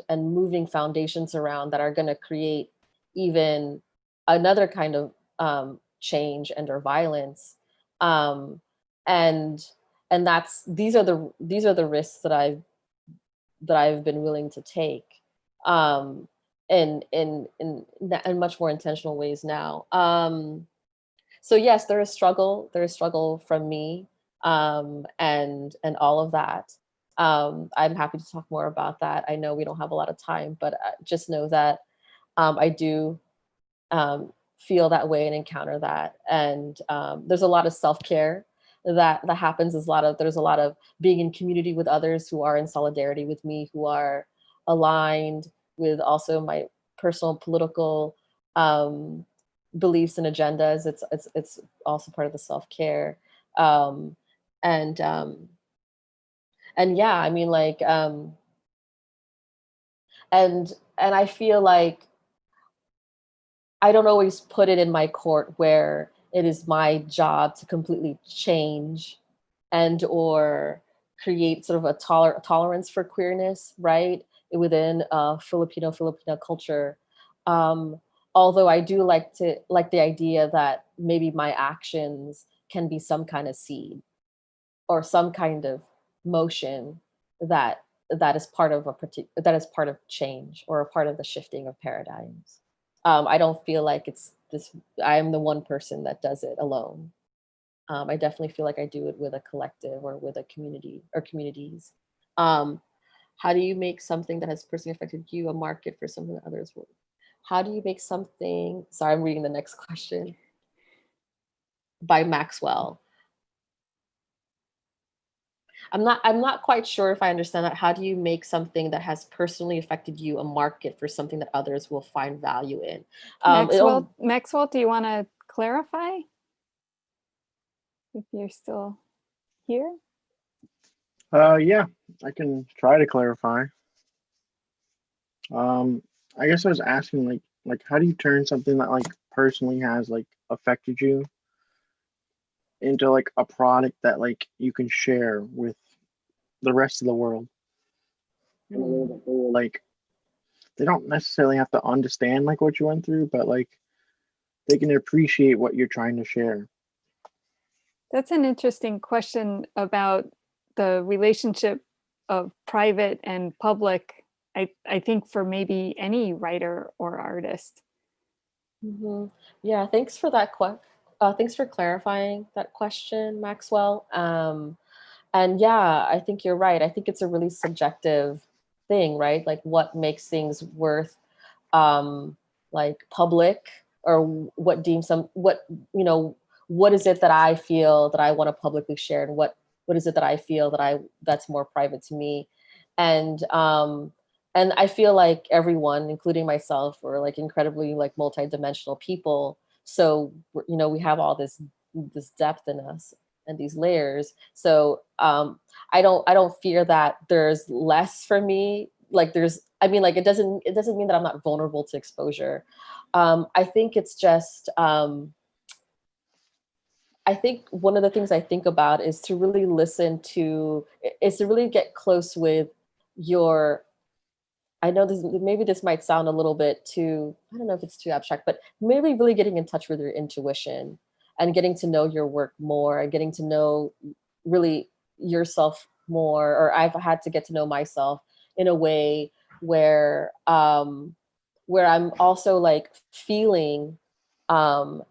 moving foundations around that are going to create even another kind of change and or violence. um, and and that's these are the risks that I've been willing to take, um, in much more intentional ways now. So yes, there is struggle. There is struggle from me, and all of that. I'm happy to talk more about that. I know we don't have a lot of time, but just know that I do feel that way and encounter that. And there's a lot of self care that happens. There's a lot of being in community with others who are in solidarity with me, who are aligned with also my personal political beliefs and agendas. It's also part of the self-care. Um, and and yeah, I mean, like, and I feel like I don't always put it in my court where it is my job to completely change and or create sort of a tolerance for queerness, right, within Filipino culture. Um, Although I do like the idea that maybe my actions can be some kind of seed or some kind of motion that that is part of that is part of change or a part of the shifting of paradigms. I don't feel like it's this. I am the one person that does it alone. I definitely feel like I do it with a collective or with a community or communities. Um, how do you make something that has personally affected you a market for something that others will? How do you make something? Sorry, I'm reading the next question by Maxwell. I'm not quite sure if I understand that. How do you make something that has personally affected you a market for something that others will find value in? Maxwell, do you want to clarify if you're still here? Yeah, I can try to clarify. I guess I was asking like how do you turn something that like personally has like affected you into like a product that like you can share with the rest of the world in a way that they will, like, they don't necessarily have to understand like what you went through, but like they can appreciate what you're trying to share. That's an interesting question about the relationship of private and public. I think for maybe any writer or artist. Yeah, thanks for that. Thanks for clarifying that question, Maxwell. And yeah, I think you're right. I think it's a really subjective thing, right? Like what makes things worth like public, or what deems some what you know what is it that I feel that I want to publicly share, and what is it that I feel that that's more private to me. And I feel like everyone, including myself, are like incredibly like multidimensional people. So we have all this depth in us and these layers. So I don't fear that there's less for me. Like there's, I mean, like it doesn't mean that I'm not vulnerable to exposure. I think it's just I think one of the things I think about is to really is to really get close with your, I know this might sound a little bit too, I don't know if it's too abstract, but maybe really getting in touch with your intuition and getting to know your work more and getting to know really yourself more. Or I've had to get to know myself in a way where I'm also like feeling um,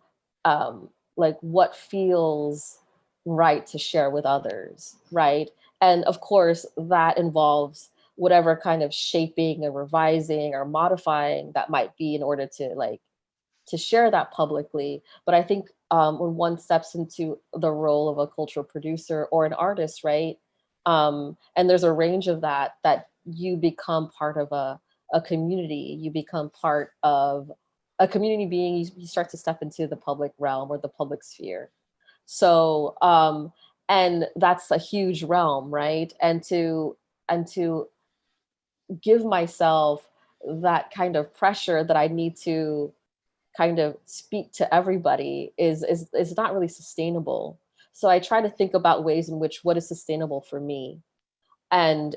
like what feels right to share with others, right? And of course, that involves whatever kind of shaping or revising or modifying that might be in order to share that publicly. But I think when one steps into the role of a cultural producer or an artist, right? And there's a range of that you become part of a community, you become part of a community being, you start to step into the public realm or the public sphere. So, and that's a huge realm, right? And to give myself that kind of pressure that I need to kind of speak to everybody is not really sustainable. So I try to think about ways in which what is sustainable for me, and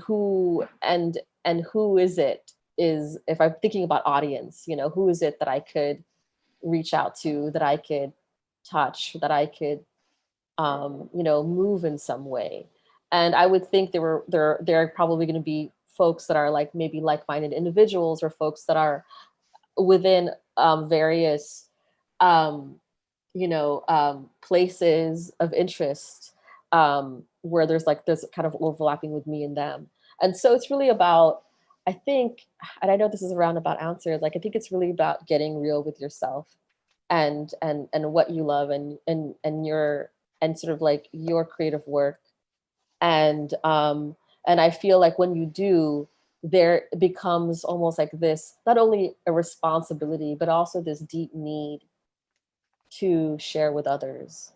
who is it, is, if I'm thinking about audience, who is it that I could reach out to, that I could touch, that I could move in some way. And I would think there are probably going to be folks that are like maybe like-minded individuals, or folks that are within various places of interest, where there's kind of overlapping with me and them. And so it's really about, I think, and I know this is a roundabout answer, like I think it's really about getting real with yourself and what you love, and your, and sort of like your creative work. And I feel like when you do, there becomes almost like this, not only a responsibility, but also this deep need to share with others,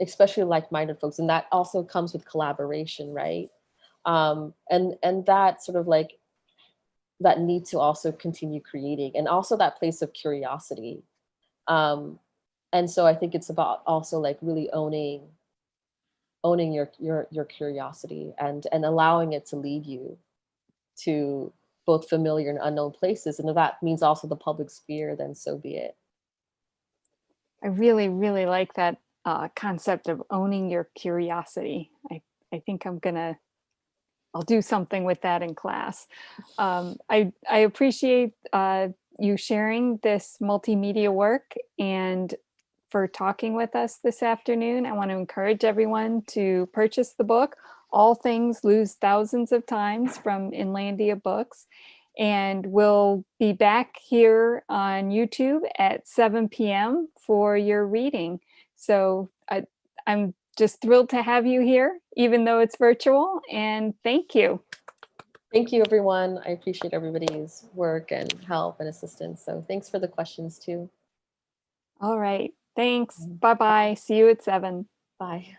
especially like-minded folks. And that also comes with collaboration, right? And that sort of like that need to also continue creating, and also that place of curiosity. And so I think it's about also like really owning your curiosity, and allowing it to lead you to both familiar and unknown places. And if that means also the public sphere, then so be it. I really, really like that concept of owning your curiosity. I think I'll do something with that in class. I appreciate you sharing this multimedia work and for talking with us this afternoon. I want to encourage everyone to purchase the book, All Things Lose Thousands of Times, from Inlandia Books. And we'll be back here on YouTube at 7 p.m. for your reading. So I'm just thrilled to have you here, even though it's virtual, and thank you. Thank you, everyone. I appreciate everybody's work and help and assistance. So thanks for the questions too. All right, thanks. Bye-bye. See you at 7. Bye.